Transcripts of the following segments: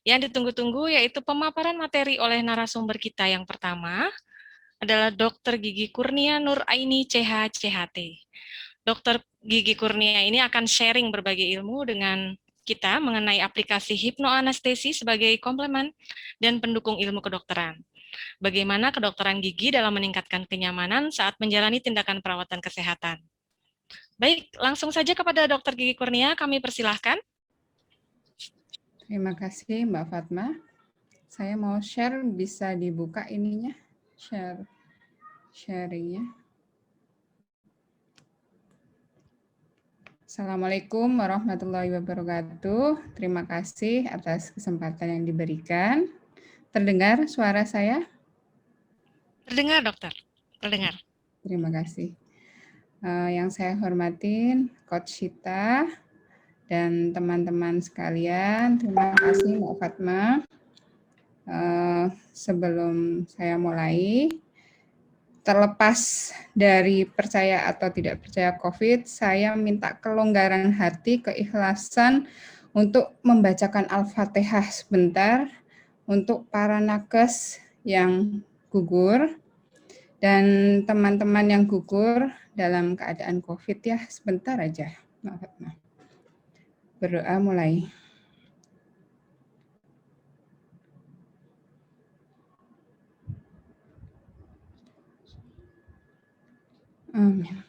Yang ditunggu-tunggu yaitu pemaparan materi oleh narasumber kita yang pertama adalah Dr. Gigi Kurnia Nur Aini CH, CHT. Dr. Gigi Kurnia ini akan sharing berbagai ilmu dengan kita mengenai aplikasi hipnoanestesi sebagai komplemen dan pendukung ilmu kedokteran. Bagaimana kedokteran gigi dalam meningkatkan kenyamanan saat menjalani tindakan perawatan kesehatan. Baik, langsung saja kepada Dr. Gigi Kurnia, kami persilahkan. Terima kasih Mbak Fatma. Saya mau share, bisa dibuka ininya, sharingnya. Assalamualaikum warahmatullahi wabarakatuh. Terima kasih atas kesempatan yang diberikan. Terdengar suara saya? Terdengar, dokter. Terdengar. Terima kasih. Yang saya hormatin, Coach Sita, dan teman-teman sekalian, terima kasih Mbak Fatma. Sebelum saya mulai, terlepas dari percaya atau tidak percaya COVID, saya minta kelonggaran hati, keikhlasan untuk membacakan Al-Fatihah sebentar untuk para nakes yang gugur dan teman-teman yang gugur dalam keadaan COVID ya, sebentar aja. Berdoa mulai. Amin.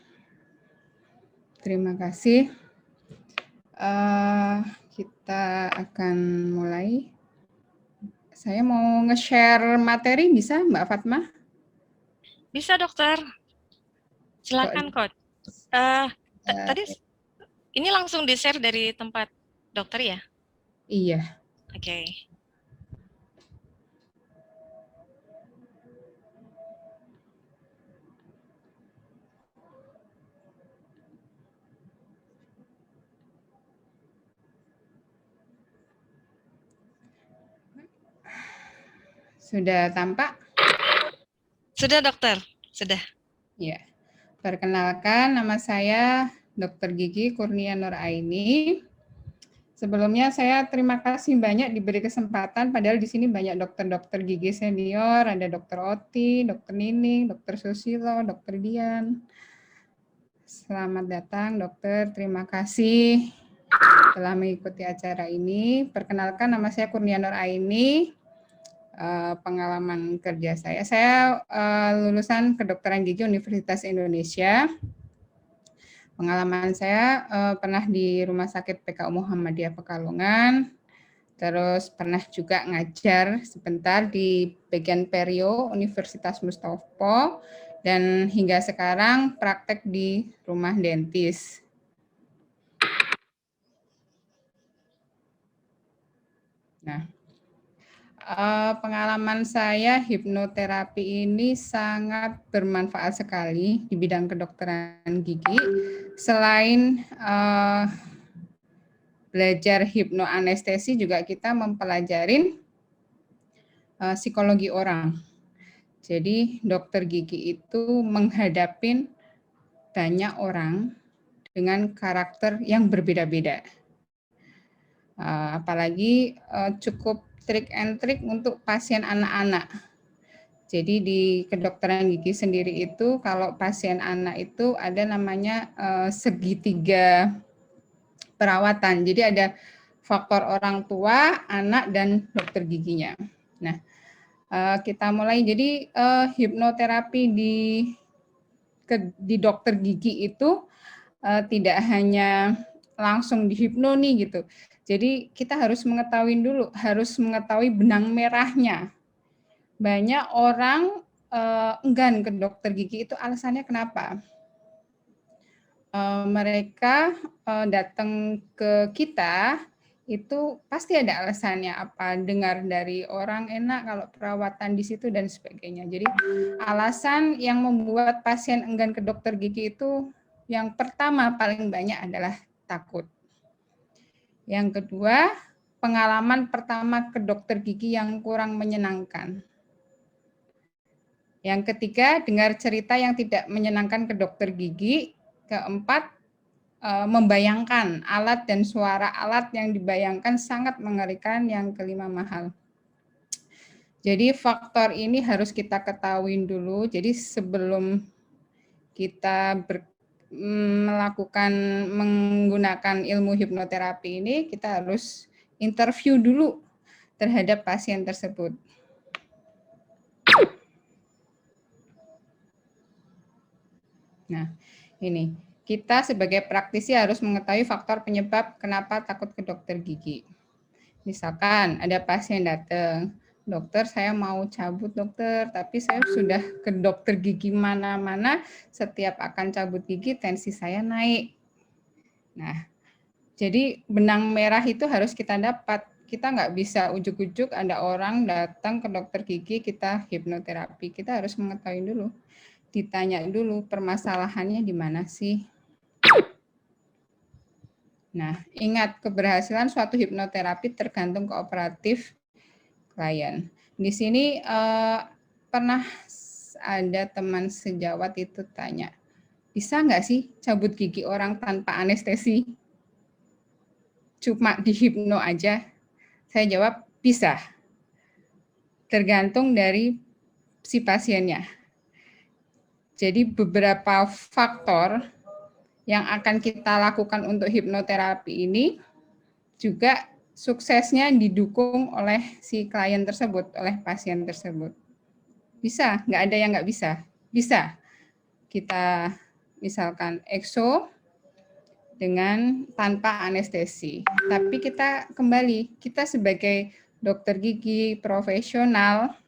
Terima kasih. Kita akan mulai. Saya mau nge-share materi, bisa Mbak Fatma? Bisa, dokter. Silakan, Coach. Tadi ini langsung di-share dari tempat dokter ya? Iya. Oke. Sudah tampak? Sudah, dokter. Sudah. Ya. Perkenalkan, nama saya Dr. Gigi Kurnia Nur Aini. Sebelumnya saya terima kasih banyak diberi kesempatan, padahal di sini banyak dokter-dokter gigi senior, ada Dokter Oti, Dokter Nining, Dokter Susilo, Dokter Dian. Selamat datang, dokter. Terima kasih telah mengikuti acara ini. Perkenalkan, nama saya Kurnia Nur Aini. Pengalaman kerja saya lulusan kedokteran gigi Universitas Indonesia. Pengalaman saya pernah di Rumah Sakit PKU Muhammadiyah Pekalongan, terus pernah juga ngajar sebentar di bagian perio Universitas Mustopo, dan hingga sekarang praktek di rumah dentis. Nah, pengalaman saya hipnoterapi ini sangat bermanfaat sekali di bidang kedokteran gigi. Selain belajar hipnoanestesi, juga kita mempelajarin psikologi orang. Jadi dokter gigi itu menghadapin banyak orang dengan karakter yang berbeda-beda. Apalagi cukup trik and trik untuk pasien anak-anak. Jadi di kedokteran gigi sendiri itu kalau pasien anak itu ada namanya segitiga perawatan. Jadi ada faktor orang tua, anak, dan dokter giginya. Nah, kita mulai. Jadi hipnoterapi di dokter gigi itu tidak hanya langsung dihipno nih gitu. Jadi kita harus mengetahui benang merahnya. Banyak orang enggan ke dokter gigi itu alasannya kenapa? Mereka datang ke kita itu pasti ada alasannya, apa dengar dari orang enak kalau perawatan di situ dan sebagainya. Jadi alasan yang membuat pasien enggan ke dokter gigi itu yang pertama paling banyak adalah takut. Yang kedua, pengalaman pertama ke dokter gigi yang kurang menyenangkan. Yang ketiga, dengar cerita yang tidak menyenangkan ke dokter gigi. Keempat, membayangkan alat dan suara alat yang dibayangkan sangat mengerikan. Yang kelima, mahal. Jadi faktor ini harus kita ketahui dulu. Jadi sebelum kita melakukan menggunakan ilmu hipnoterapi ini, kita harus interview dulu terhadap pasien tersebut. Nah, ini kita sebagai praktisi harus mengetahui faktor penyebab kenapa takut ke dokter gigi. Misalkan ada pasien datang, dokter saya mau cabut dokter, tapi saya sudah ke dokter gigi mana-mana, setiap akan cabut gigi tensi saya naik. Nah, jadi benang merah itu harus kita dapat. Kita nggak bisa ujuk-ujuk ada orang datang ke dokter gigi, kita hipnoterapi. Kita harus mengetahui dulu, ditanya dulu permasalahannya di mana sih. Nah, ingat keberhasilan suatu hipnoterapi tergantung kooperatif klien. Di sini pernah ada teman sejawat itu tanya, bisa nggak sih cabut gigi orang tanpa anestesi? Cuma dihipno aja? Saya jawab, bisa. Tergantung dari si pasiennya. Jadi beberapa faktor yang akan kita lakukan untuk hipnoterapi ini juga suksesnya didukung oleh si klien tersebut, oleh pasien tersebut. Bisa, nggak ada yang nggak bisa. Bisa. Kita misalkan ekso dengan tanpa anestesi. Tapi kita kembali, kita sebagai dokter gigi profesional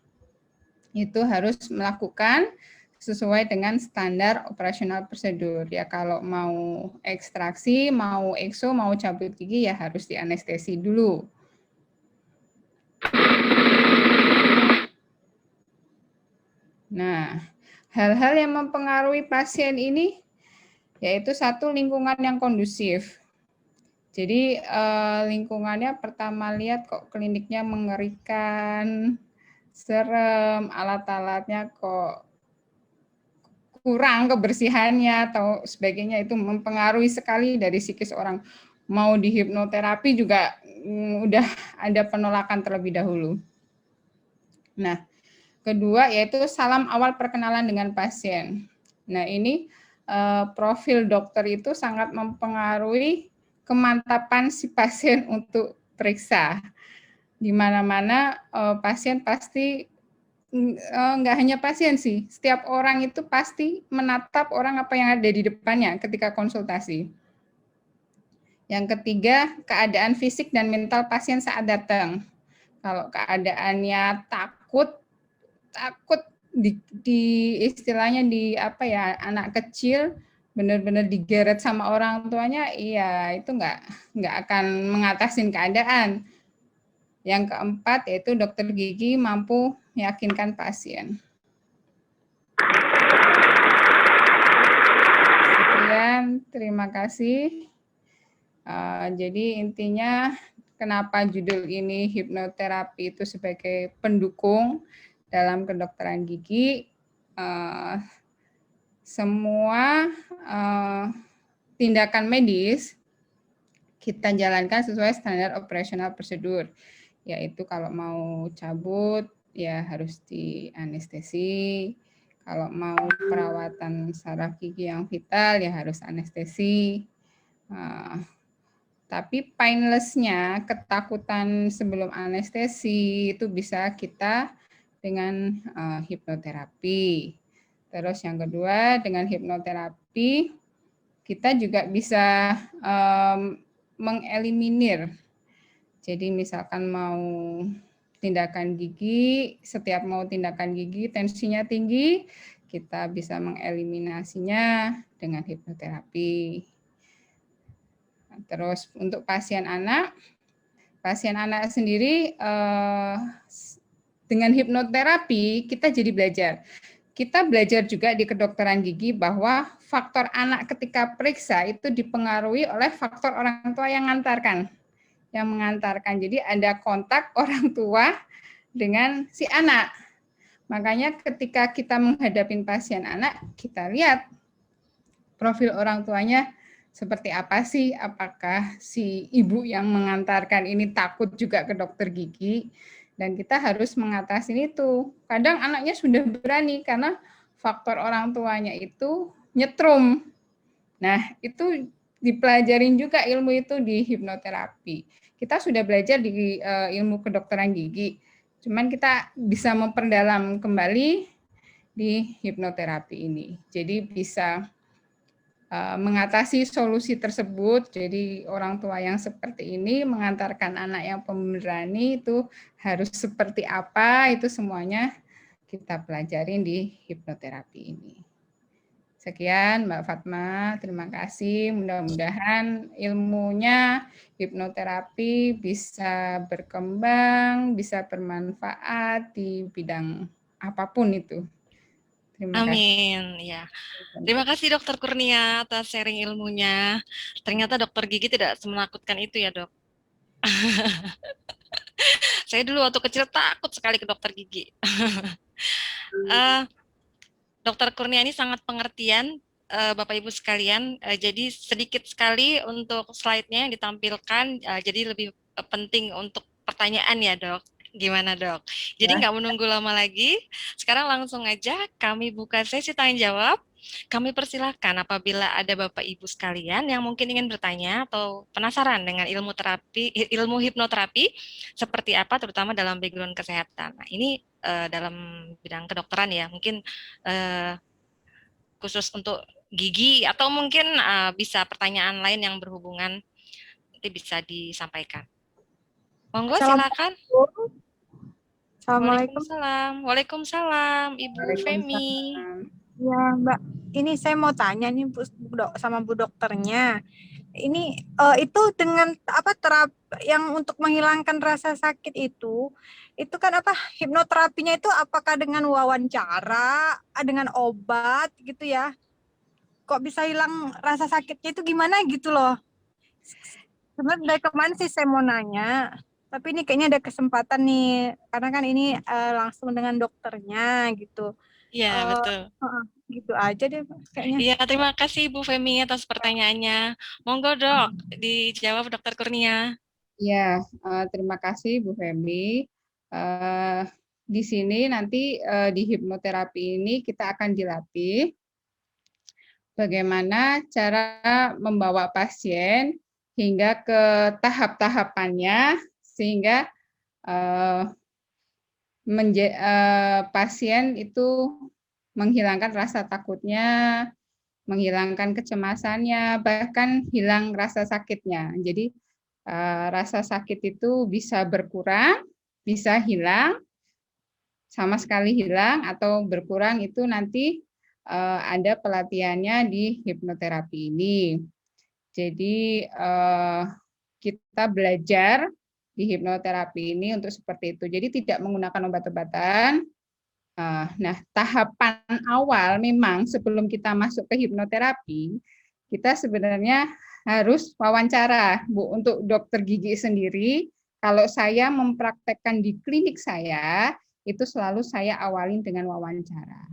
itu harus melakukan sesuai dengan standar operasional prosedur. Ya kalau mau ekstraksi, mau ekso, mau cabut gigi ya harus dianestesi dulu. Nah, hal-hal yang mempengaruhi pasien ini yaitu satu, lingkungan yang kondusif. Jadi lingkungannya pertama lihat kok kliniknya mengerikan, serem, alat-alatnya kok kurang kebersihannya atau sebagainya, itu mempengaruhi sekali dari psikis orang. Mau dihipnoterapi juga udah ada penolakan terlebih dahulu. Nah, kedua yaitu salam awal perkenalan dengan pasien. Nah, ini profil dokter itu sangat mempengaruhi kemantapan si pasien untuk periksa. Di mana-mana pasien pasti, nggak hanya pasien sih, setiap orang itu pasti menatap orang apa yang ada di depannya ketika konsultasi. Yang ketiga, keadaan fisik dan mental pasien saat datang. Kalau keadaannya takut di istilahnya di apa ya, anak kecil benar-benar digeret sama orang tuanya, iya itu nggak akan mengatasin keadaan. Yang keempat yaitu dokter gigi mampu meyakinkan pasien. Sekian, terima kasih. Jadi intinya kenapa judul ini hipnoterapi itu sebagai pendukung dalam kedokteran gigi, semua tindakan medis kita jalankan sesuai standar operasional prosedur, yaitu kalau mau cabut ya harus dianestesi, kalau mau perawatan saraf gigi yang vital ya harus anestesi. Tapi painless-nya, ketakutan sebelum anestesi itu bisa kita dengan hipnoterapi. Terus yang kedua, dengan hipnoterapi kita juga bisa mengeliminir. Jadi misalkan mau tindakan gigi, setiap mau tindakan gigi tensinya tinggi, kita bisa mengeliminasinya dengan hipnoterapi. Terus untuk pasien anak sendiri dengan hipnoterapi kita jadi belajar. Kita belajar juga di kedokteran gigi bahwa faktor anak ketika periksa itu dipengaruhi oleh faktor orang tua yang mengantarkan. Jadi ada kontak orang tua dengan si anak. Makanya ketika kita menghadapi pasien anak, kita lihat profil orang tuanya seperti apa sih, apakah si ibu yang mengantarkan ini takut juga ke dokter gigi, dan kita harus mengatasi itu. Kadang anaknya sudah berani karena faktor orang tuanya itu nyetrum. Nah, itu dipelajarin juga ilmu itu di hipnoterapi. Kita sudah belajar di ilmu kedokteran gigi, cuman kita bisa memperdalam kembali di hipnoterapi ini. Jadi bisa mengatasi solusi tersebut. Jadi orang tua yang seperti ini mengantarkan anak yang pemberani itu harus seperti apa, itu semuanya kita pelajarin di hipnoterapi ini. Sekian Mbak Fatma, terima kasih. Mudah-mudahan ilmunya hipnoterapi bisa berkembang, bisa bermanfaat di bidang apapun itu. Terima kasih. Amin. Ya. Terima kasih Dokter Kurnia atas sharing ilmunya. Ternyata dokter gigi tidak semenakutkan itu ya, Dok. Saya dulu waktu kecil takut sekali ke dokter gigi. Eh, Dokter Kurnia ini sangat pengertian, Bapak Ibu sekalian. Jadi sedikit sekali untuk slide-nya yang ditampilkan. Jadi lebih penting untuk pertanyaan ya, Dok. Gimana, Dok? Jadi nggak menunggu lama lagi. Sekarang langsung aja kami buka sesi tanya jawab. Kami persilahkan apabila ada Bapak Ibu sekalian yang mungkin ingin bertanya atau penasaran dengan ilmu hipnoterapi seperti apa, terutama dalam background kesehatan. Nah, ini dalam bidang kedokteran ya, mungkin khusus untuk gigi atau mungkin bisa pertanyaan lain yang berhubungan, nanti bisa disampaikan. Monggo silakan. Assalamualaikum. Waalaikumsalam, Ibu Femi. Ya, Mbak. Ini saya mau tanya nih sama Bu dokternya. Ini itu dengan apa terapi yang untuk menghilangkan rasa sakit itu kan apa hipnoterapinya itu apakah dengan wawancara, dengan obat gitu ya? Kok bisa hilang rasa sakitnya itu gimana gitu loh? Sebenarnya dari kemarin sih saya mau nanya, tapi ini kayaknya ada kesempatan nih karena kan ini langsung dengan dokternya gitu. Iya, betul. Gitu aja deh kayaknya. Iya, terima kasih Bu Femi atas pertanyaannya. Monggo Dok, dijawab Dokter Kurnia. Ya, terima kasih Bu Femi. Di sini nanti di hipnoterapi ini kita akan dilatih bagaimana cara membawa pasien hingga ke tahap-tahapannya sehingga pasien itu menghilangkan rasa takutnya, menghilangkan kecemasannya, bahkan hilang rasa sakitnya. Jadi rasa sakit itu bisa berkurang, bisa hilang, sama sekali hilang atau berkurang itu nanti ada pelatihannya di hipnoterapi ini. Jadi kita belajar di hipnoterapi ini untuk seperti itu. Jadi tidak menggunakan obat-obatan. Nah, tahapan awal memang sebelum kita masuk ke hipnoterapi, kita sebenarnya harus wawancara, Bu, untuk dokter gigi sendiri. Kalau saya mempraktekkan di klinik saya, itu selalu saya awalin dengan wawancara.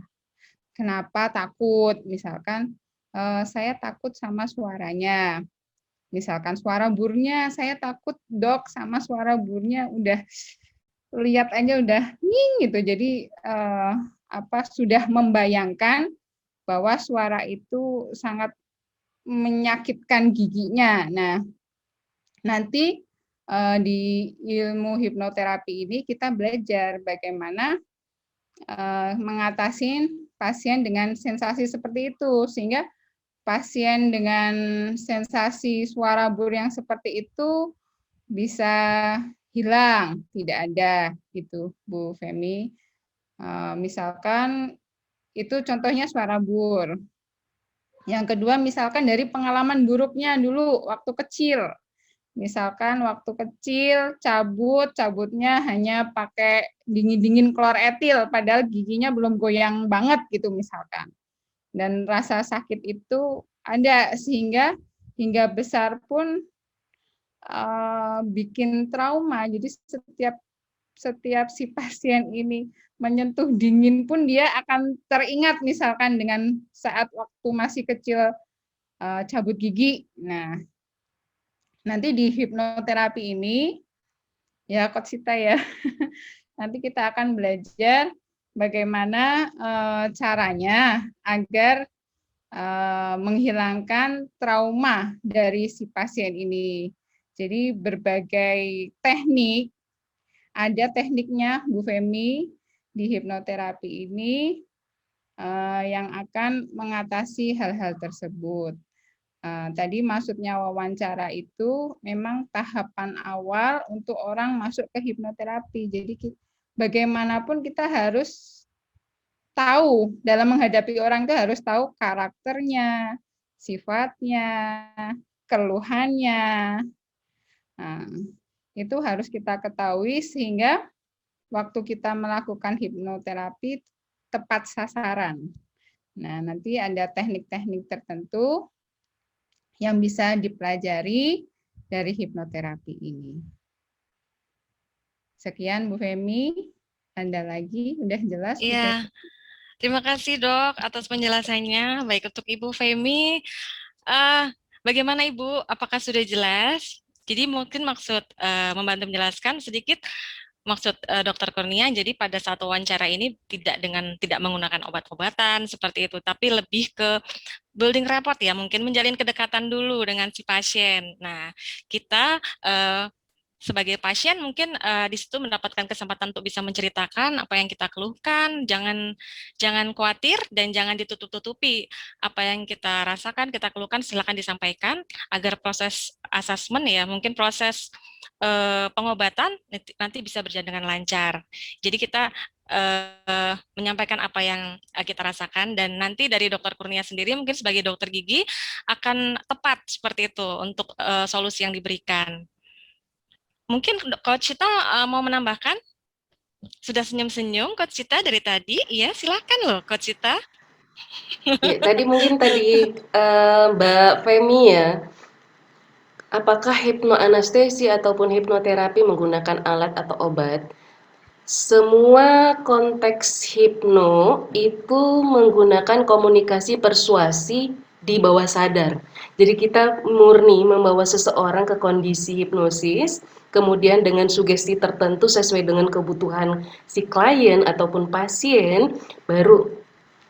Kenapa takut? Misalkan saya takut sama suaranya. Misalkan suara burnya, saya takut Dok sama suara burnya udah lihat aja udah nying gitu. Jadi sudah membayangkan bahwa suara itu sangat menyakitkan giginya. Nah, nanti di ilmu hipnoterapi ini kita belajar bagaimana mengatasi pasien dengan sensasi seperti itu, sehingga pasien dengan sensasi suara bur yang seperti itu bisa hilang, tidak ada gitu, Bu Femi. Misalkan itu contohnya suara bur. Yang kedua, misalkan dari pengalaman buruknya dulu waktu kecil. Misalkan waktu kecil cabutnya hanya pakai dingin-dingin klor etil, padahal giginya belum goyang banget gitu misalkan. Dan rasa sakit itu ada sehingga hingga besar pun bikin trauma. Jadi setiap si pasien ini menyentuh dingin pun dia akan teringat misalkan dengan saat waktu masih kecil cabut gigi. Nah, nanti di hipnoterapi ini, ya Coach Sita ya, nanti kita akan belajar bagaimana caranya agar menghilangkan trauma dari si pasien ini. Jadi berbagai teknik, ada tekniknya Bu Femi di hipnoterapi ini yang akan mengatasi hal-hal tersebut. Tadi maksudnya wawancara itu memang tahapan awal untuk orang masuk ke hipnoterapi. Jadi bagaimanapun kita harus tahu dalam menghadapi orang itu harus tahu karakternya, sifatnya, keluhannya. Nah, itu harus kita ketahui sehingga waktu kita melakukan hipnoterapi tepat sasaran. Nah, nanti ada teknik-teknik tertentu yang bisa dipelajari dari hipnoterapi ini. Sekian Bu Femi. Anda lagi, udah jelas? Iya, terima kasih Dok atas penjelasannya. Baik untuk Ibu Femi, bagaimana Ibu? Apakah sudah jelas? Jadi mungkin maksud membantu menjelaskan sedikit maksud Dokter Kurnia. Jadi pada saat wawancara ini tidak menggunakan obat-obatan seperti itu, tapi lebih ke building rapport ya, mungkin menjalin kedekatan dulu dengan si pasien. Nah, kita sebagai pasien mungkin di situ mendapatkan kesempatan untuk bisa menceritakan apa yang kita keluhkan, jangan khawatir dan jangan ditutup-tutupi apa yang kita rasakan, kita keluhkan, silakan disampaikan agar proses asesmen ya, mungkin proses pengobatan nanti bisa berjalan dengan lancar. Jadi kita menyampaikan apa yang kita rasakan dan nanti dari Dokter Kurnia sendiri mungkin sebagai dokter gigi akan tepat seperti itu untuk solusi yang diberikan. Mungkin Coach Cita mau menambahkan? Sudah senyum-senyum Coach Cita dari tadi. Iya, silakan loh Coach Cita. Ya, tadi Mbak Femi ya, apakah hipnoanestesi ataupun hipnoterapi menggunakan alat atau obat? Semua konteks hipno itu menggunakan komunikasi persuasi di bawah sadar. Jadi kita murni membawa seseorang ke kondisi hipnosis, kemudian dengan sugesti tertentu sesuai dengan kebutuhan si klien ataupun pasien, baru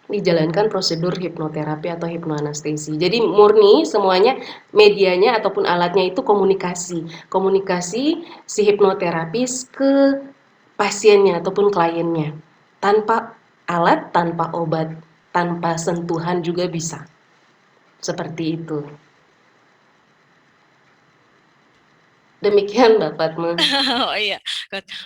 dijalankan prosedur hipnoterapi atau hipnoanestesi. Jadi murni semuanya medianya ataupun alatnya itu komunikasi. Komunikasi si hipnoterapis ke pasiennya ataupun kliennya. Tanpa alat, tanpa obat, tanpa sentuhan juga bisa. Seperti itu. Demikian Mbak Fatma. Oh iya,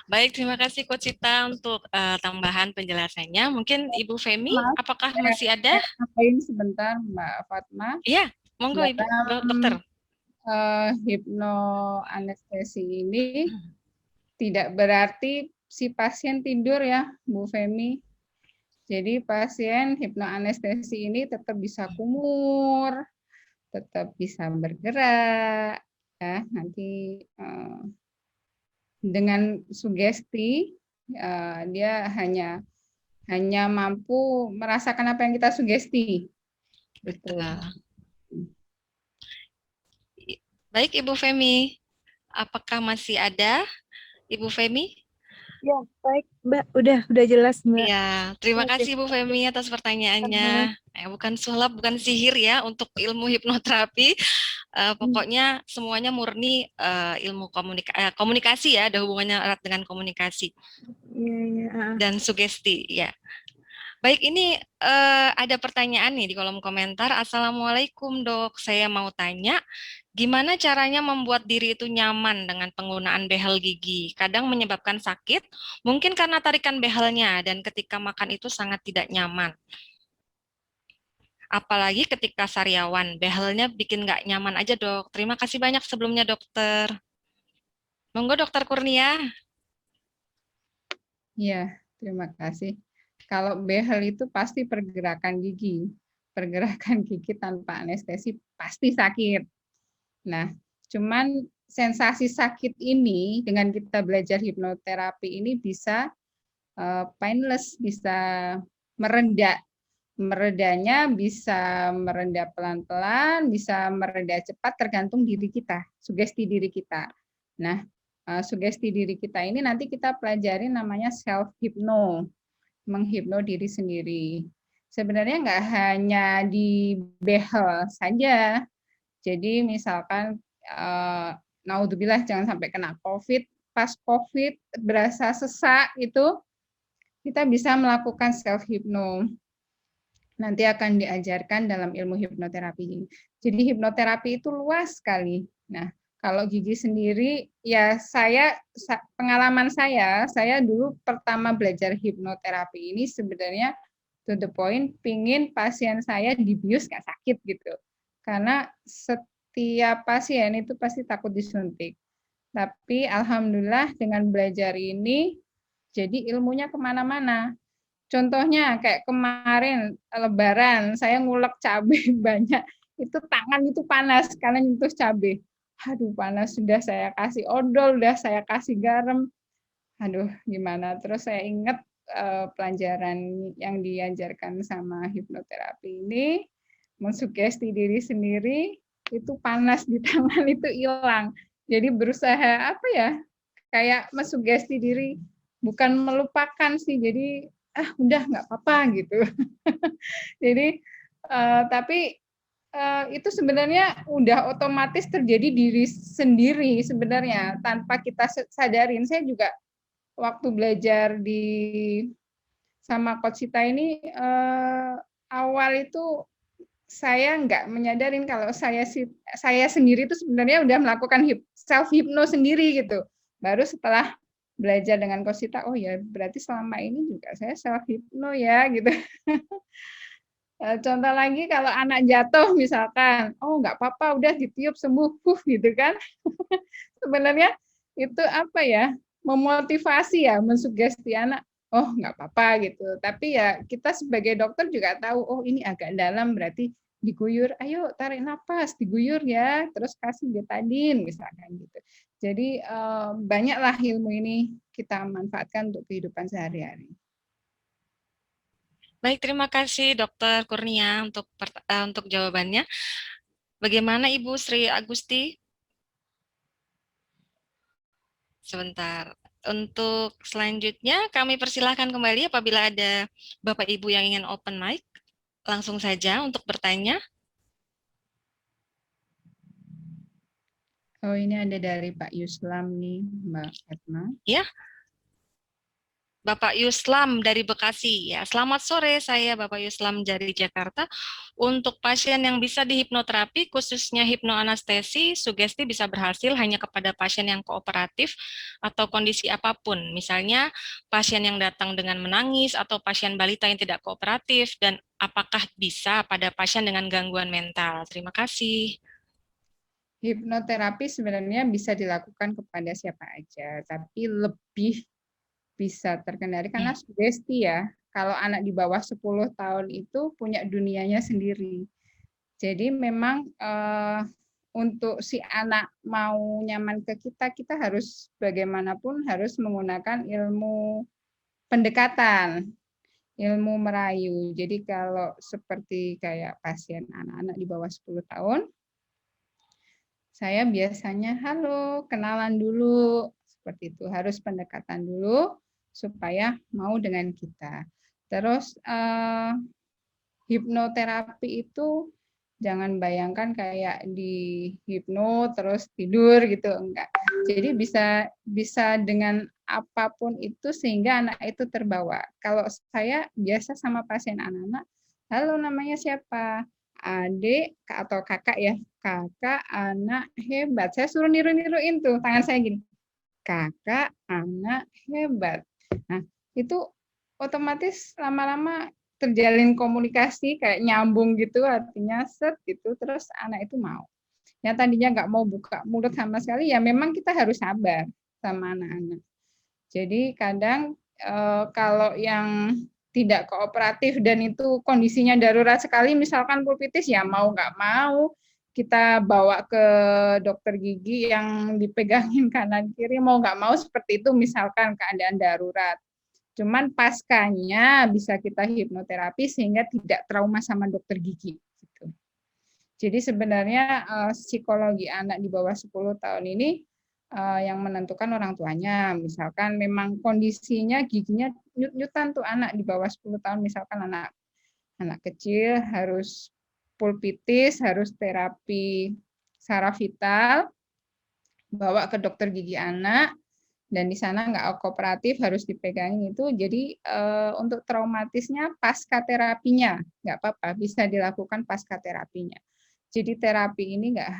baik, terima kasih Coach Cita untuk tambahan penjelasannya. Mungkin Ibu Femi, apakah masih ada? Sampaikan sebentar Mbak Fatma. Iya, monggo Ibu Dokter. Hipnoanestesi ini tidak berarti si pasien tidur ya Bu Femi. Jadi pasien hipnoanestesi ini tetap bisa kumur, tetap bisa bergerak, ya nanti dengan sugesti dia hanya mampu merasakan apa yang kita sugesti. Betul. Baik Ibu Femi, apakah masih ada Ibu Femi? Ya, baik Mbak, udah jelas Mbak. Ya, terima kasih Bu Femi atas pertanyaannya. Bukan sulap, bukan sihir ya untuk ilmu hipnoterapi. Pokoknya semuanya murni ilmu komunikasi ya, ada hubungannya erat dengan komunikasi dan sugesti ya. Baik, ini ada pertanyaan nih di kolom komentar. Assalamualaikum Dok, saya mau tanya, gimana caranya membuat diri itu nyaman dengan penggunaan behel gigi? Kadang menyebabkan sakit, mungkin karena tarikan behelnya, dan ketika makan itu sangat tidak nyaman. Apalagi ketika sariawan, behelnya bikin nggak nyaman aja Dok. Terima kasih banyak sebelumnya dokter. Monggo Dokter Kurnia. Ya, terima kasih. Kalau behel itu pasti pergerakan gigi. Pergerakan gigi tanpa anestesi pasti sakit. Nah, cuman sensasi sakit ini dengan kita belajar hipnoterapi ini bisa painless, bisa merendah Meredanya bisa mereda pelan-pelan, bisa mereda cepat tergantung diri kita, sugesti diri kita. Nah, sugesti diri kita ini nanti kita pelajari namanya self hypno, menghipno diri sendiri. Sebenarnya nggak hanya di behel saja. Jadi misalkan naudzubillah jangan sampai kena COVID, pas COVID berasa sesak itu kita bisa melakukan self hypno. Nanti akan diajarkan dalam ilmu hipnoterapi. Jadi hipnoterapi itu luas sekali. Nah, kalau Gigi sendiri, ya pengalaman saya dulu pertama belajar hipnoterapi ini sebenarnya to the point, pingin pasien saya dibius nggak sakit gitu. Karena setiap pasien itu pasti takut disuntik. Tapi alhamdulillah dengan belajar ini, jadi ilmunya kemana-mana. Contohnya kayak kemarin Lebaran, saya ngulek cabai banyak, itu tangan itu panas karena nyentuh cabai. Aduh panas, sudah saya kasih odol, sudah saya kasih garam. Aduh gimana, terus saya ingat pelajaran yang diajarkan sama hipnoterapi ini, mensugesti diri sendiri, itu panas di tangan itu hilang. Jadi berusaha apa ya, kayak mensugesti diri, bukan melupakan sih, jadi udah nggak apa-apa gitu. Jadi tapi itu sebenarnya udah otomatis terjadi diri sendiri sebenarnya tanpa kita sadarin. Saya juga waktu belajar sama Coach Sita ini awal itu saya nggak menyadarin kalau saya sendiri itu sebenarnya udah melakukan self hypno sendiri gitu. Baru setelah belajar dengan Coach Sita, oh ya berarti selama ini juga saya self hypno ya gitu. Contoh lagi kalau anak jatuh misalkan, oh nggak apa-apa udah ditiup sembuh gitu kan. Sebenarnya itu apa ya, memotivasi ya, mensugesti anak, oh nggak apa-apa gitu. Tapi ya kita sebagai dokter juga tahu, oh ini agak dalam berarti diguyur, ayo tarik nafas, diguyur ya, terus kasih betadine misalkan gitu. Jadi banyaklah ilmu ini kita manfaatkan untuk kehidupan sehari-hari. Baik, terima kasih Dr. Kurnia untuk jawabannya. Bagaimana Ibu Sri Agusti? Sebentar. Untuk selanjutnya kami persilahkan kembali apabila ada Bapak Ibu yang ingin open mic. Langsung saja untuk bertanya. Oh ini ada dari Pak Yuslam nih, Mbak Fatma. Ya, Bapak Yuslam dari Bekasi. Ya, selamat sore, saya Bapak Yuslam dari Jakarta. Untuk pasien yang bisa dihipnoterapi, khususnya hipnoanestesi, sugesti bisa berhasil hanya kepada pasien yang kooperatif atau kondisi apapun. Misalnya, pasien yang datang dengan menangis atau pasien balita yang tidak kooperatif, dan apakah bisa pada pasien dengan gangguan mental? Terima kasih. Hipnoterapi sebenarnya bisa dilakukan kepada siapa aja, tapi lebih bisa terkendali karena sugesti ya. Kalau anak di bawah 10 tahun itu punya dunianya sendiri. Jadi memang untuk si anak mau nyaman ke kita, kita harus bagaimanapun harus menggunakan ilmu pendekatan, ilmu merayu. Jadi kalau seperti kayak pasien anak-anak di bawah 10 tahun, saya biasanya halo, kenalan dulu, seperti itu. Harus pendekatan dulu supaya mau dengan kita. Terus hipnoterapi itu jangan bayangkan kayak di hipno terus tidur gitu, enggak. Jadi bisa dengan apapun itu sehingga anak itu terbawa. Kalau saya biasa sama pasien anak-anak, halo namanya siapa? Adik atau kakak ya, kakak anak hebat. Saya suruh niru-niruin tuh tangan saya gini, kakak anak hebat. Nah itu otomatis lama-lama terjalin komunikasi kayak nyambung gitu, artinya set gitu, terus anak itu mau. Yang tadinya nggak mau buka mulut sama sekali, ya memang kita harus sabar sama anak-anak. Jadi kadang kalau yang tidak kooperatif dan itu kondisinya darurat sekali, misalkan pulpitis, ya mau nggak mau kita bawa ke dokter gigi yang dipegangin kanan kiri, mau nggak mau seperti itu misalkan keadaan darurat. Cuman paskanya bisa kita hipnoterapi sehingga tidak trauma sama dokter gigi. Gitu. Jadi sebenarnya psikologi anak di bawah 10 tahun ini yang menentukan orang tuanya. Misalkan memang kondisinya giginya nyut-nyutan tuh anak di bawah 10 tahun, misalkan anak kecil harus pulpitis, harus terapi saraf vital, bawa ke dokter gigi anak, dan di sana nggak kooperatif, harus dipegangin itu. Jadi untuk traumatisnya pasca terapinya nggak apa-apa, bisa dilakukan pasca terapinya. Jadi terapi ini nggak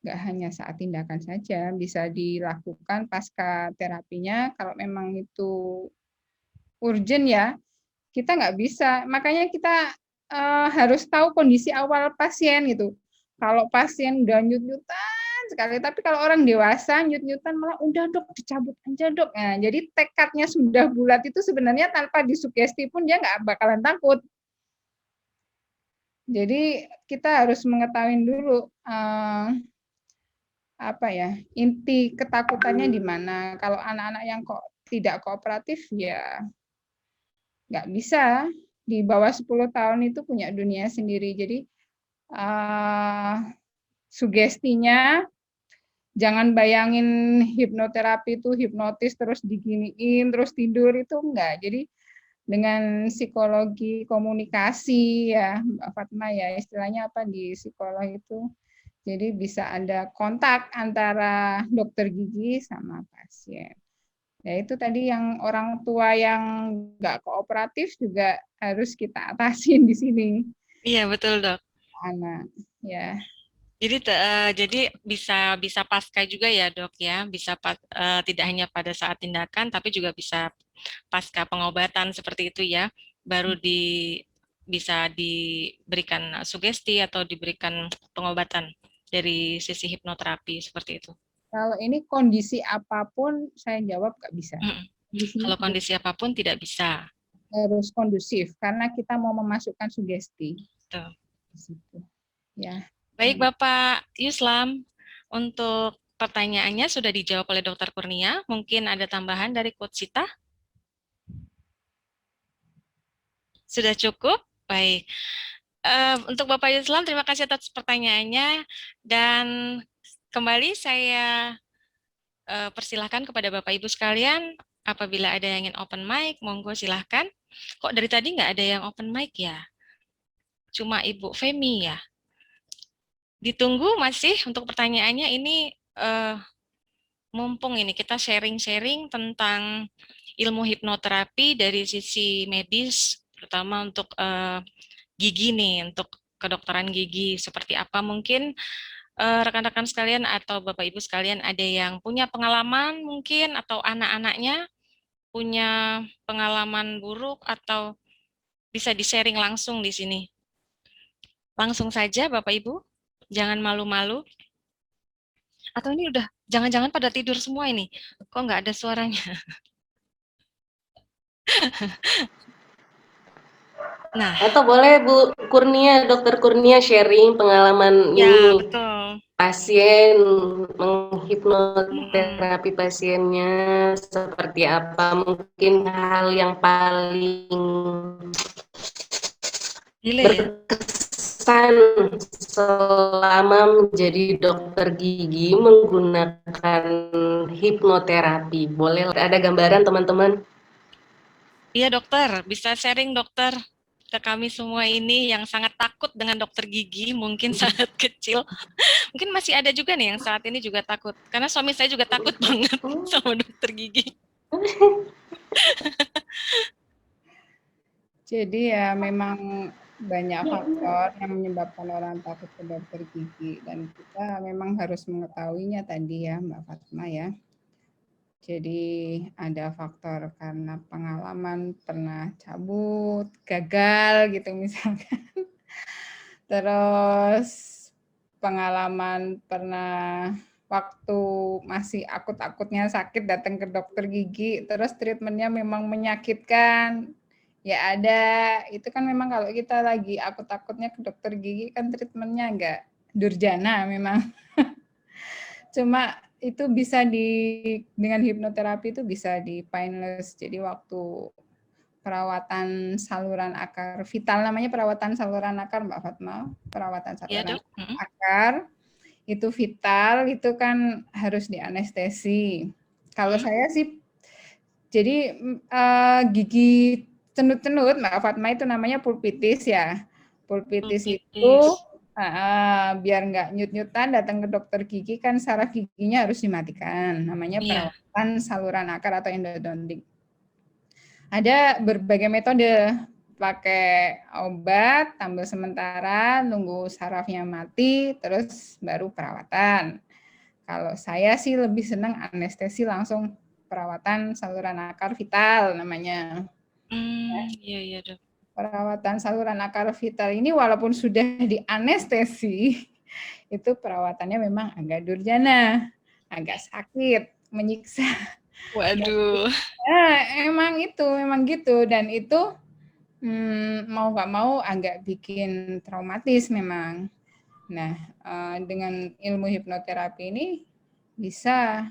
hanya saat tindakan saja, bisa dilakukan pasca terapinya. Kalau memang itu urgent ya, kita nggak bisa. Makanya kita harus tahu kondisi awal pasien gitu. Kalau pasien udah nyut-nyutan sekali, tapi kalau orang dewasa nyut-nyutan malah udah dok dicabut aja dok. Nah, jadi tekadnya sudah bulat itu sebenarnya tanpa disugesti pun dia nggak bakalan takut. Jadi kita harus mengetahui dulu inti ketakutannya di mana. Kalau anak-anak yang kok tidak kooperatif ya nggak bisa. Di bawah 10 tahun itu punya dunia sendiri. Jadi sugestinya jangan bayangin hipnoterapi itu hipnotis terus diginiin terus tidur, itu enggak. Jadi dengan psikologi komunikasi ya Mbak Fatma ya, istilahnya apa di psikolog itu, jadi bisa ada kontak antara dokter gigi sama pasien. Ya itu tadi yang orang tua yang nggak kooperatif juga harus kita atasin di sini. Iya, betul, Dok. Anak ya. Jadi bisa pasca juga ya, Dok ya. Bisa tidak hanya pada saat tindakan tapi juga bisa pasca pengobatan seperti itu ya. Baru bisa diberikan sugesti atau diberikan pengobatan dari sisi hipnoterapi seperti itu. Kalau ini kondisi apapun saya jawab nggak bisa. Kalau kondisi apapun tidak bisa. Harus kondusif karena kita mau memasukkan sugesti. Betul. Ya. Baik Bapak Yuslam, untuk pertanyaannya sudah dijawab oleh Dr. Kurnia. Mungkin ada tambahan dari Coach Sita? Sudah cukup? Baik. Untuk Bapak Yuslam, terima kasih atas pertanyaannya. Dan kembali saya persilahkan kepada Bapak Ibu sekalian, apabila ada yang ingin open mic, monggo silahkan. Kok dari tadi nggak ada yang open mic ya? Cuma Ibu Femi ya? Ditunggu masih untuk pertanyaannya ini, mumpung ini kita sharing-sharing tentang ilmu hipnoterapi dari sisi medis, terutama untuk gigi nih, untuk kedokteran gigi seperti apa. Mungkin rekan-rekan sekalian atau Bapak Ibu sekalian ada yang punya pengalaman mungkin, atau anak-anaknya punya pengalaman buruk, atau bisa di-sharing langsung di sini. Langsung saja Bapak Ibu, jangan malu-malu. Atau ini udah jangan-jangan pada tidur semua ini, kok nggak ada suaranya? Nah, Atau boleh Bu Kurnia, Dokter Kurnia sharing pengalaman ya ini. betul. Pasien menghipnoterapi pasiennya seperti apa? Mungkin hal yang paling berkesan selama menjadi dokter gigi menggunakan hipnoterapi. Boleh ada gambaran teman-teman? Iya dokter, bisa sharing dokter ke kami semua ini yang sangat takut dengan dokter gigi, mungkin saat kecil. Mungkin masih ada juga nih yang saat ini juga takut. Karena suami saya juga takut banget sama dokter gigi. Jadi ya memang banyak faktor yang menyebabkan orang takut ke dokter gigi, dan kita memang harus mengetahuinya tadi ya Mbak Fatma ya. Jadi ada faktor karena pengalaman pernah cabut, gagal gitu misalkan. Terus pengalaman pernah waktu masih akut-akutnya sakit datang ke dokter gigi, terus treatmentnya memang menyakitkan. Ya ada, itu kan memang kalau kita lagi akut-akutnya ke dokter gigi kan treatmentnya agak durjana memang. Cuma itu bisa dengan hipnoterapi itu bisa di painless. Jadi waktu perawatan saluran akar vital, namanya perawatan saluran akar Mbak Fatma, perawatan Ya saluran dok. Mm-mm. akar itu vital, itu kan harus dianestesi. Kalau saya sih, jadi gigi cenut-cenut Mbak Fatma itu namanya pulpitis ya. Pulpitis itu Pulpitis. biar nggak nyut-nyutan datang ke dokter gigi kan saraf giginya harus dimatikan. Namanya Iya. perawatan saluran akar atau endodontik. Ada berbagai metode, pakai obat, tambal sementara, nunggu sarafnya mati, terus baru perawatan. Kalau saya sih lebih senang anestesi langsung perawatan saluran akar vital namanya. Iya iya dok. Perawatan saluran akar vital ini walaupun sudah dianestesi, itu perawatannya memang agak durjana, agak sakit, menyiksa. Waduh. Memang gitu dan itu mau nggak mau agak bikin traumatis memang. Nah, dengan ilmu hipnoterapi ini bisa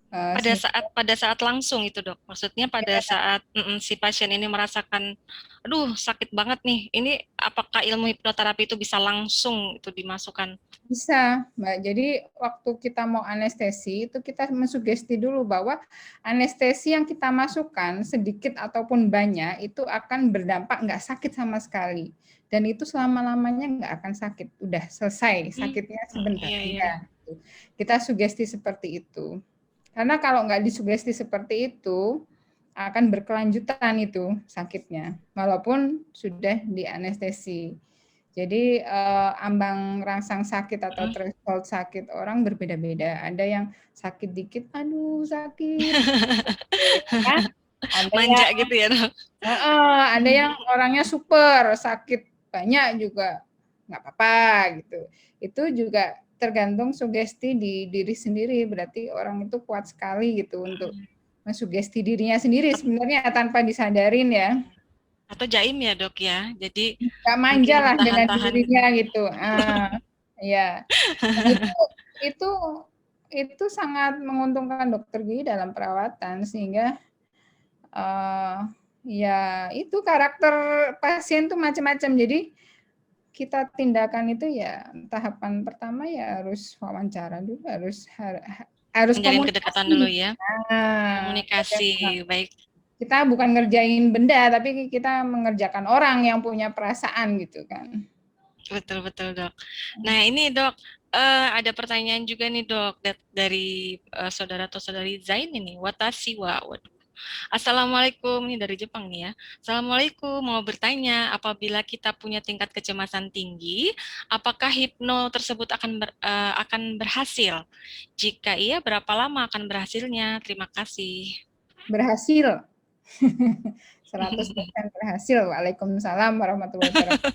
Pada saat langsung itu dok, maksudnya pada saat si pasien ini merasakan, aduh sakit banget nih, ini apakah ilmu hipnoterapi itu bisa langsung itu dimasukkan? bisa, Mbak. Jadi waktu kita mau anestesi itu kita mensugesti dulu bahwa anestesi yang kita masukkan sedikit ataupun banyak itu akan berdampak nggak sakit sama sekali. Dan itu selama-lamanya nggak akan sakit. Udah selesai, sakitnya sebentar. Iya iya. Udah. Kita sugesti seperti itu. Karena kalau nggak disugesti seperti itu, akan berkelanjutan itu sakitnya, walaupun sudah dianestesi. Jadi ambang rangsang sakit atau threshold sakit orang berbeda-beda. Ada yang sakit dikit, aduh sakit. Kan? Ada Manja yang, gitu ya dok? ada yang orangnya super, sakit banyak juga nggak apa-apa gitu. Itu juga tergantung sugesti di diri sendiri. Berarti orang itu kuat sekali gitu untuk mensugesti dirinya sendiri sebenarnya tanpa disadarin ya. Atau jaim ya dok ya, jadi Nggak mungkin manja lah dengan tahan-tahan gitu. dirinya gitu. Ya. Nah, itu itu sangat menguntungkan dokter gigi dalam perawatan sehingga ya itu karakter pasien tuh macam-macam. Jadi kita tindakan itu ya tahapan pertama ya harus wawancara dulu, harus Menjalin kedekatan komunikasi. dulu ya, Nah, komunikasi, baik. kita bukan ngerjain benda, tapi kita mengerjakan orang yang punya perasaan gitu kan. Betul betul dok. Nah ini dok, ada pertanyaan juga nih dok dari saudara atau saudari Zain ini. Watashi wa, waduh. Assalamualaikum, ini dari Jepang nih ya. Assalamualaikum, mau bertanya, apabila kita punya tingkat kecemasan tinggi, apakah hipno tersebut akan berhasil? Jika iya, berapa lama akan berhasilnya? Terima kasih. Berhasil. 100% berhasil. Waalaikumsalam warahmatullahi wabarakatuh.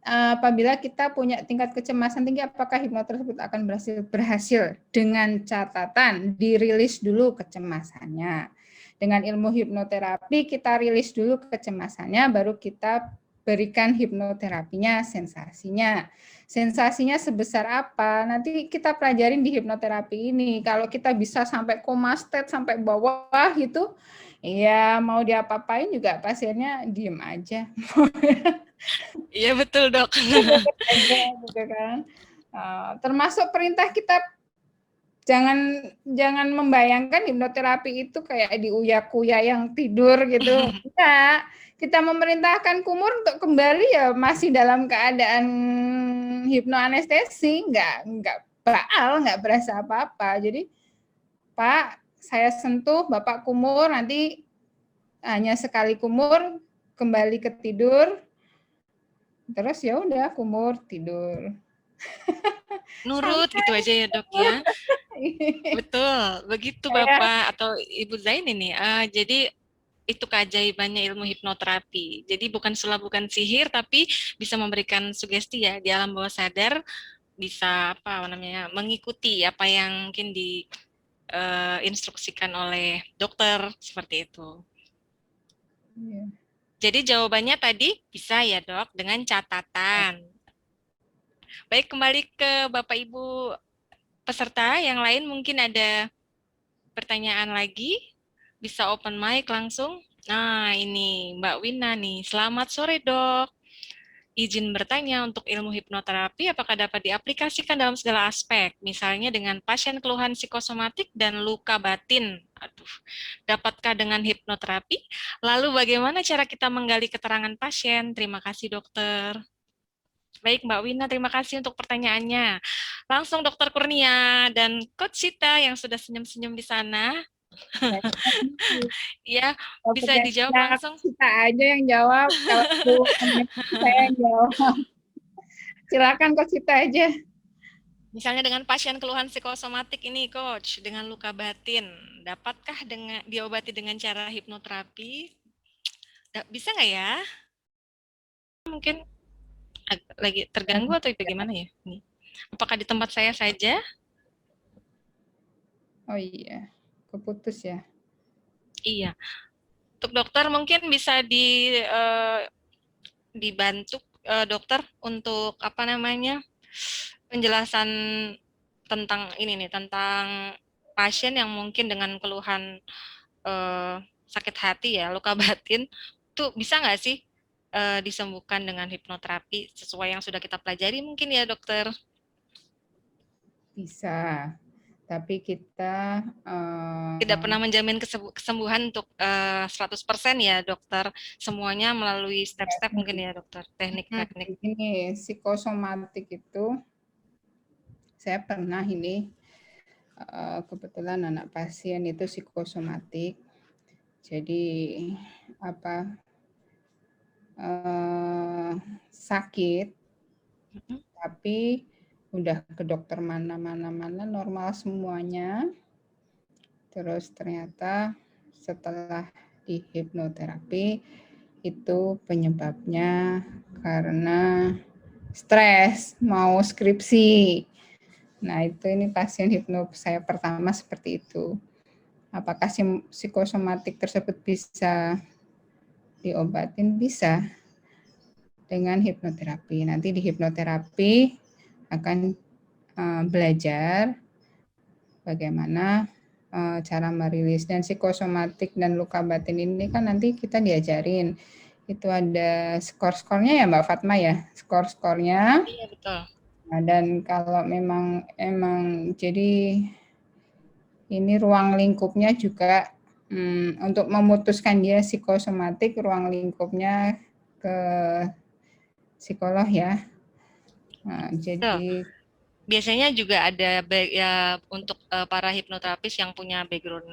Apabila kita punya tingkat kecemasan tinggi, apakah hipno tersebut akan berhasil? Dengan catatan dirilis dulu kecemasannya. Dengan ilmu hipnoterapi kita rilis dulu kecemasannya, baru kita berikan hipnoterapinya, sensasinya. Sensasinya sebesar apa? Nanti kita pelajarin di hipnoterapi ini. Kalau kita bisa sampai koma state, sampai bawah gitu, ya mau diapa-apain juga pasiennya diem aja. Iya betul dok. Aja gitu kan. Termasuk perintah kita jangan membayangkan hipnoterapi itu kayak di uya-kuya yang tidur gitu. Enggak. Kita memerintahkan kumur untuk kembali ya masih dalam keadaan hipnoanestesi, enggak baal, enggak berasa apa-apa. Jadi, Pak, saya sentuh Bapak kumur, nanti hanya sekali kumur kembali ke tidur. Terus ya udah kumur tidur. Nurut gitu aja ya dok ya. Betul, begitu Bapak atau Ibu Zain ini. Jadi itu keajaibannya ilmu hipnoterapi. Jadi bukan sihir, tapi bisa memberikan sugesti ya di alam bawah sadar, bisa mengikuti apa yang mungkin diinstruksikan oleh dokter seperti itu. Jadi jawabannya tadi bisa ya dok dengan catatan. Baik, kembali ke Bapak Ibu peserta yang lain mungkin ada pertanyaan lagi? Bisa open mic langsung. Nah, ini Mbak Wina nih. Selamat sore, Dok. Izin bertanya, untuk ilmu hipnoterapi apakah dapat diaplikasikan dalam segala aspek, misalnya dengan pasien keluhan psikosomatik dan luka batin. Aduh, dapatkah dengan hipnoterapi? Lalu bagaimana cara kita menggali keterangan pasien? Terima kasih, dokter. Baik, Mbak Wina, terima kasih untuk pertanyaannya. Langsung Dokter Kurnia dan Coach Sita yang sudah senyum-senyum di sana. Ya, bisa dijawab langsung. Kita aja yang jawab, kalau saya yang jawab. Silakan Kak Sita aja. Misalnya dengan pasien keluhan psikosomatik ini, Coach, dengan luka batin, dapatkah diobati dengan cara hipnoterapi? Bisa nggak ya? Mungkin lagi terganggu atau bagaimana ya? Apakah di tempat saya saja? Oh iya, keputus ya. Iya. Untuk dokter mungkin bisa dibantu dokter untuk apa namanya penjelasan tentang ini nih, tentang pasien yang mungkin dengan keluhan sakit hati ya, luka batin, tuh bisa nggak sih disembuhkan dengan hipnoterapi sesuai yang sudah kita pelajari mungkin ya dokter? Bisa, tapi kita Tidak pernah menjamin kesembuhan untuk 100% ya dokter, semuanya melalui step-step mungkin ya dokter, teknik-teknik. Ini psikosomatik itu, saya pernah ini, kebetulan anak pasien itu psikosomatik, jadi apa sakit, tapi udah ke dokter mana normal semuanya. Terus ternyata setelah di hipnoterapi itu penyebabnya karena stres, mau skripsi. Nah, itu ini pasien hipno saya pertama seperti itu. Apakah psikosomatik tersebut bisa diobatin? Bisa dengan hipnoterapi. Nanti di hipnoterapi akan belajar bagaimana cara merilis, dan psikosomatik dan luka batin ini kan nanti kita diajarin. Itu ada skor-skornya ya Mbak Fatma ya, skor-skornya. Iya betul. Nah, dan kalau memang jadi ini ruang lingkupnya juga untuk memutuskan dia psikosomatik, ruang lingkupnya ke psikolog ya. Nah, jadi biasanya juga ada ya untuk para hipnoterapis yang punya background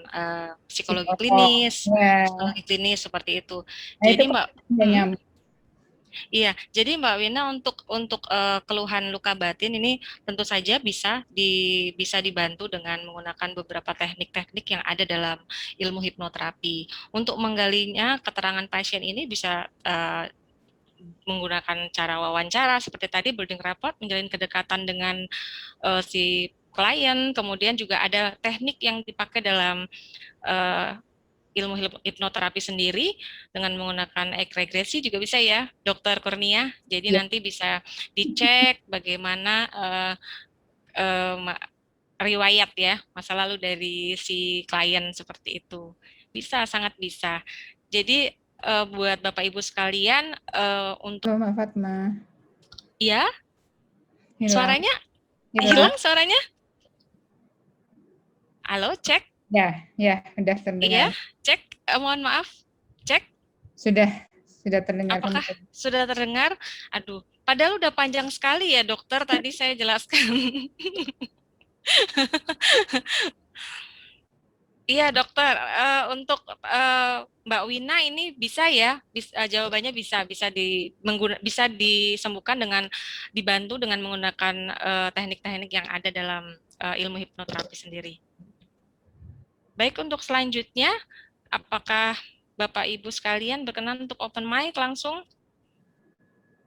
psikologi klinis, psikologi klinis seperti itu. Nah, jadi itu Mbak, iya, jadi Mbak Wina untuk keluhan luka batin ini tentu saja bisa dibantu dengan menggunakan beberapa teknik-teknik yang ada dalam ilmu hipnoterapi. Untuk menggalinya keterangan pasien ini bisa menggunakan cara wawancara seperti tadi, building rapport, menjalin kedekatan dengan si klien, kemudian juga ada teknik yang dipakai dalam ilmu hipnoterapi sendiri dengan menggunakan regresi juga bisa ya, Dokter Kurnia. Jadi nanti bisa dicek bagaimana riwayat ya masa lalu dari si klien seperti itu. Bisa, sangat bisa. Jadi buat Bapak Ibu sekalian untuk Mbak Fatma. Iya? Suaranya hilang suaranya? Halo, cek. Ya, sudah terdengar. Iya, cek. Mohon maaf, cek. Sudah terdengar. Apakah sudah terdengar? Aduh, padahal udah panjang sekali ya dokter tadi saya jelaskan. Iya dokter, untuk Mbak Wina ini bisa ya, jawabannya bisa disembuhkan dengan dibantu dengan menggunakan teknik-teknik yang ada dalam ilmu hipnoterapi sendiri. Baik, untuk selanjutnya, apakah Bapak Ibu sekalian berkenan untuk open mic langsung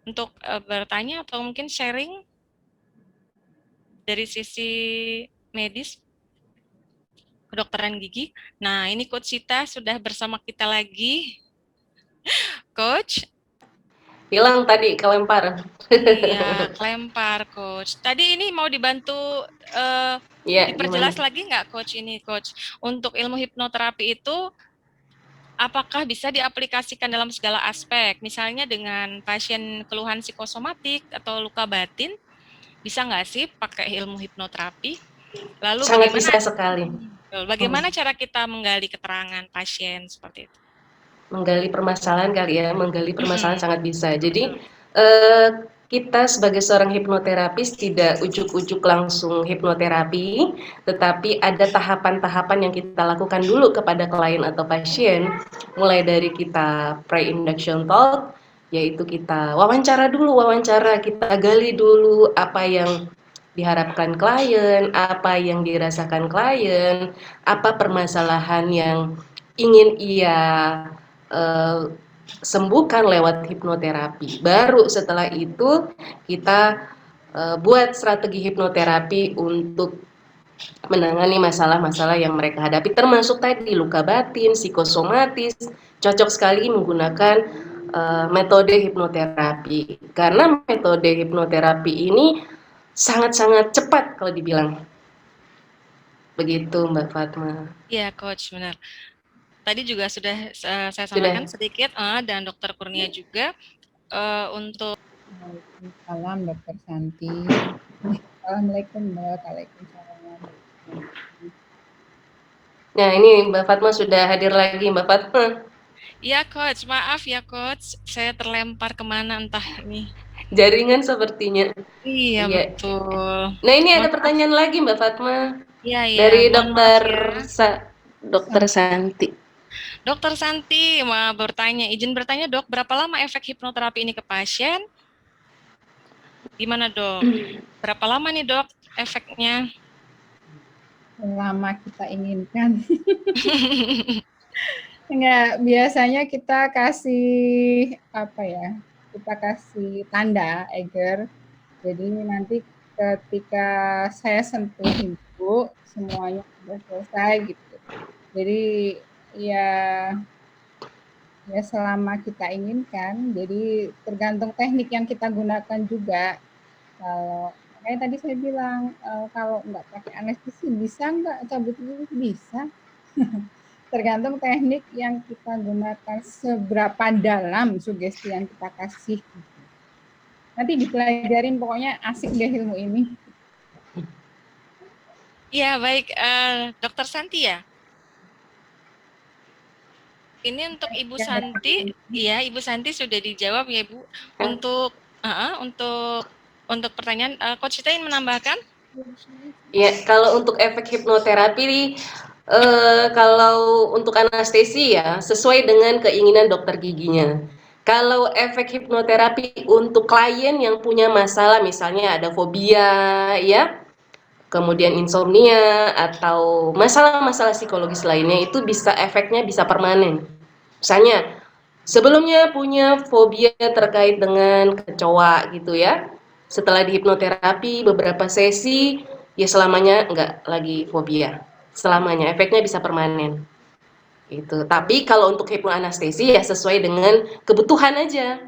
untuk bertanya atau mungkin sharing dari sisi medis? Kedokteran gigi. Nah, ini Coach Sita sudah bersama kita lagi. Coach? Hilang tadi, kelempar. Iya, kelempar, Coach. Tadi ini mau dibantu Iya, diperjelas gimana? lagi nggak, Coach, ini, Coach? Untuk ilmu hipnoterapi itu, apakah bisa diaplikasikan dalam segala aspek? Misalnya dengan pasien keluhan psikosomatik atau luka batin, bisa nggak sih pakai ilmu hipnoterapi? Lalu Sangat bisa sekali. Hmm. bagaimana cara kita menggali keterangan pasien seperti itu? Menggali permasalahan kali ya, menggali permasalahan sangat bisa. Jadi Betul. kita sebagai seorang hipnoterapis tidak ujuk-ujuk langsung hipnoterapi, tetapi ada tahapan-tahapan yang kita lakukan dulu kepada klien atau pasien, mulai dari kita pre-induction talk, yaitu kita wawancara dulu, kita gali dulu apa yang diharapkan klien, apa yang dirasakan klien, apa permasalahan yang ingin ia sembuhkan lewat hipnoterapi. Baru setelah itu kita buat strategi hipnoterapi untuk menangani masalah-masalah yang mereka hadapi, termasuk tadi luka batin, psikosomatis. Cocok sekali menggunakan metode hipnoterapi, karena metode hipnoterapi ini sangat-sangat cepat kalau dibilang. Begitu Mbak Fatma. Iya, Coach, benar. Tadi juga sudah saya Sudah. sampaikan sedikit, dan Dokter Kurnia juga untuk Waalaikumsalam Dokter Santi. Assalamualaikum Mbak. Waalaikumsalam. Nah ini Mbak Fatma sudah hadir lagi Mbak Fatma. Iya, Coach. Maaf ya, Coach. Saya terlempar kemana entah nih. Jaringan sepertinya. Iya, Iya. betul. Nah ini ada Mohon maaf. pertanyaan lagi Mbak Fatma Iya, iya. dari Mohon maaf Dokter ya. Santi. Dokter Santi mau bertanya, izin bertanya, Dok, berapa lama efek hipnoterapi ini ke pasien? Gimana, Dok? Berapa lama nih, Dok, efeknya? Selama kita inginkan. Enggak, biasanya kita kasih apa ya? Kita kasih tanda Eger. Jadi nanti ketika saya sentuh ibu, semuanya sudah selesai gitu. Jadi ya selama kita inginkan. Jadi tergantung teknik yang kita gunakan juga. Kalau kayak tadi saya bilang kalau nggak pakai anestesi bisa nggak cabut itu bisa. Tergantung teknik yang kita gunakan, seberapa dalam sugesti yang kita kasih. Nanti dipelajarin, pokoknya asik deh ilmu ini. Iya, baik. Dokter Santi ya? Ini untuk Ibu Santi, ya Ibu Santi sudah dijawab ya Bu. Untuk pertanyaan, Coach Cita ingin menambahkan? Ya, kalau untuk efek hipnoterapi, kalau untuk anestesi ya sesuai dengan keinginan dokter giginya. Kalau efek hipnoterapi untuk klien yang punya masalah, misalnya ada fobia, ya, kemudian insomnia atau masalah-masalah psikologis lainnya, itu efeknya bisa permanen. Misalnya sebelumnya punya fobia terkait dengan kecoa gitu ya. Setelah dihipnoterapi beberapa sesi, ya selamanya enggak lagi fobia. Selamanya, efeknya bisa permanen. Itu. Tapi kalau untuk hipnoanestesi ya sesuai dengan kebutuhan aja.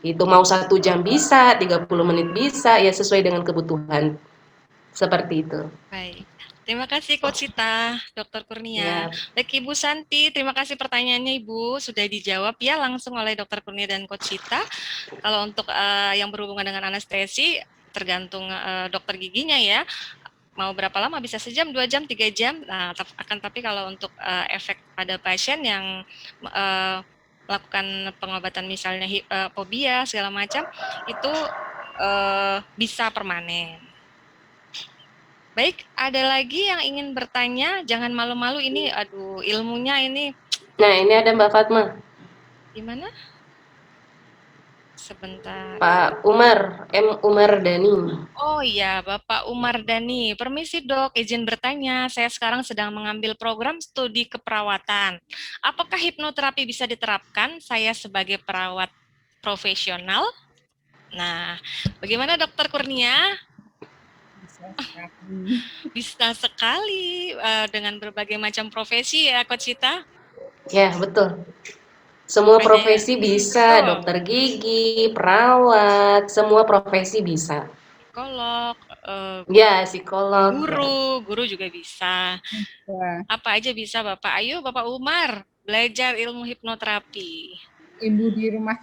Itu mau 1 jam bisa, 30 menit bisa, ya sesuai dengan kebutuhan. Seperti itu. Baik. Terima kasih Coach Cita, Dr. Kurnia. Ya. Baik Ibu Santi, terima kasih pertanyaannya Ibu. Sudah dijawab ya langsung oleh Dr. Kurnia dan Coach Cita. Kalau untuk yang berhubungan dengan anestesi, tergantung dokter giginya ya. Mau berapa lama, bisa sejam, 2 jam, 3 jam. Nah, tapi kalau untuk efek pada pasien yang melakukan pengobatan misalnya fobia segala macam, itu bisa permanen. Baik, ada lagi yang ingin bertanya? Jangan malu-malu, ini aduh ilmunya ini. Nah, ini ada Mbak Fatma. Di mana? Sebentar. Pak Umar, M. Umar Dhani. Oh iya, Bapak Umar Dhani. Permisi Dok, izin bertanya. Saya sekarang sedang mengambil program studi keperawatan. Apakah hipnoterapi bisa diterapkan? Saya sebagai perawat profesional. Nah, bagaimana Dokter Kurnia? Bisa sekali dengan berbagai macam profesi ya, Coach Cita? Ya, betul. Semua Banyak ya. profesi bisa, Betul. dokter gigi, perawat, semua profesi bisa. Psikolog, Ya, psikolog, ya. guru juga bisa. Wah, Apa aja bisa Bapak. Ayo Bapak Umar, belajar ilmu hipnoterapi. ibu di rumah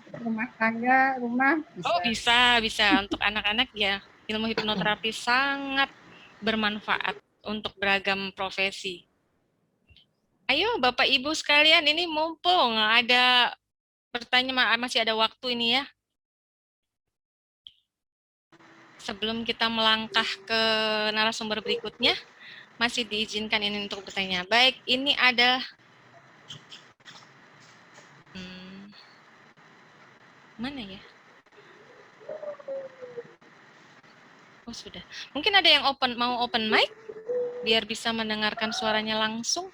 tangga, rumah Oh, bisa. bisa. Untuk anak-anak ya, ilmu hipnoterapi sangat bermanfaat untuk beragam profesi. Ayo Bapak Ibu sekalian, ini mumpung ada masih ada waktu ini ya. Sebelum kita melangkah ke narasumber berikutnya, masih diizinkan ini untuk bertanya. Baik, ini ada mana ya? Oh, sudah. Mungkin ada yang mau open mic biar bisa mendengarkan suaranya langsung.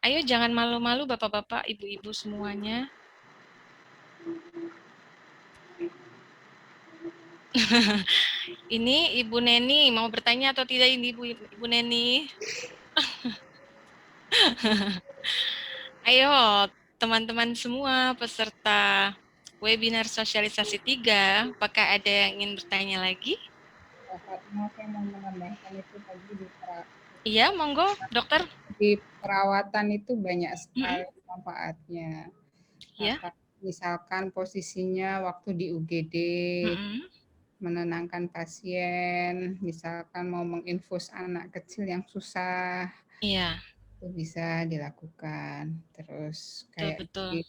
Ayo jangan malu-malu Bapak-bapak, Ibu-ibu semuanya. Ini Ibu Neni mau bertanya atau tidak ini Ibu Neni? Ayo teman-teman semua peserta webinar sosialisasi 3, apakah ada yang ingin bertanya lagi? Saya mau menambahkan itu tadi Iya, monggo, dokter. di perawatan itu banyak sekali manfaatnya. Ya. Misalkan posisinya waktu di UGD, menenangkan pasien, misalkan mau menginfus anak kecil yang susah, iya, itu bisa dilakukan. Terus kayak betul.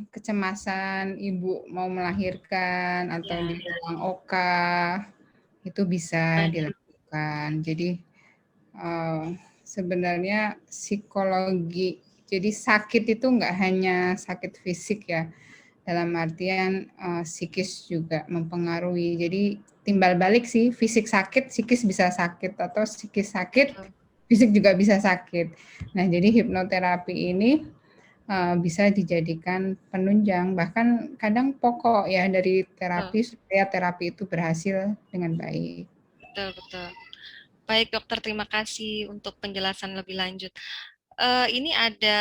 Kecemasan ibu mau melahirkan atau di ruang OK itu bisa dilakukan. Jadi sebenarnya psikologi, jadi sakit itu enggak hanya sakit fisik ya, dalam artian psikis juga mempengaruhi. Jadi timbal balik sih, fisik sakit, psikis bisa sakit, atau psikis sakit, fisik juga bisa sakit. Nah, jadi hipnoterapi ini bisa dijadikan penunjang, bahkan kadang pokok ya dari terapi supaya terapi itu berhasil dengan baik. Betul. Baik dokter, terima kasih untuk penjelasan lebih lanjut. Ini ada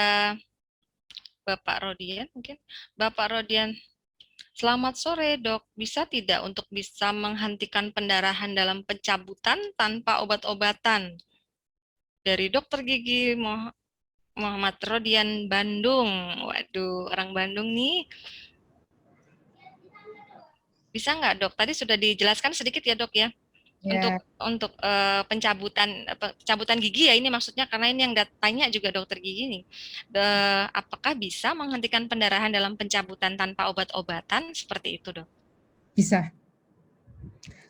Bapak Rodian mungkin. Bapak Rodian, selamat sore dok. Bisa tidak untuk bisa menghentikan pendarahan dalam pencabutan tanpa obat-obatan? Dari dokter gigi Muhammad Rodian, Bandung. Waduh, orang Bandung nih. Bisa nggak dok? Tadi sudah dijelaskan sedikit ya dok ya. Untuk pencabutan gigi ya, ini maksudnya karena ini yang tanya juga dokter gigi nih. Apakah bisa menghentikan pendarahan dalam pencabutan tanpa obat-obatan seperti itu dok? Bisa.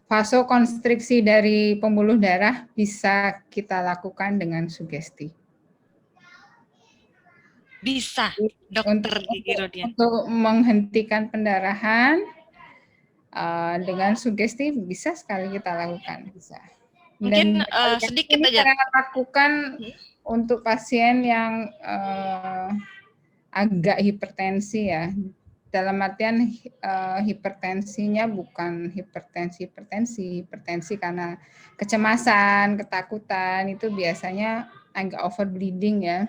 Vasokonstriksi dari pembuluh darah bisa kita lakukan dengan sugesti. Bisa, dokter gigi Rodian. Untuk menghentikan pendarahan dengan sugesti bisa sekali kita lakukan, bisa. Mungkin sedikit ini aja. Saya lakukan untuk pasien yang agak hipertensi ya. Dalam artian hipertensinya bukan hipertensi karena kecemasan, ketakutan, itu biasanya agak over bleeding ya.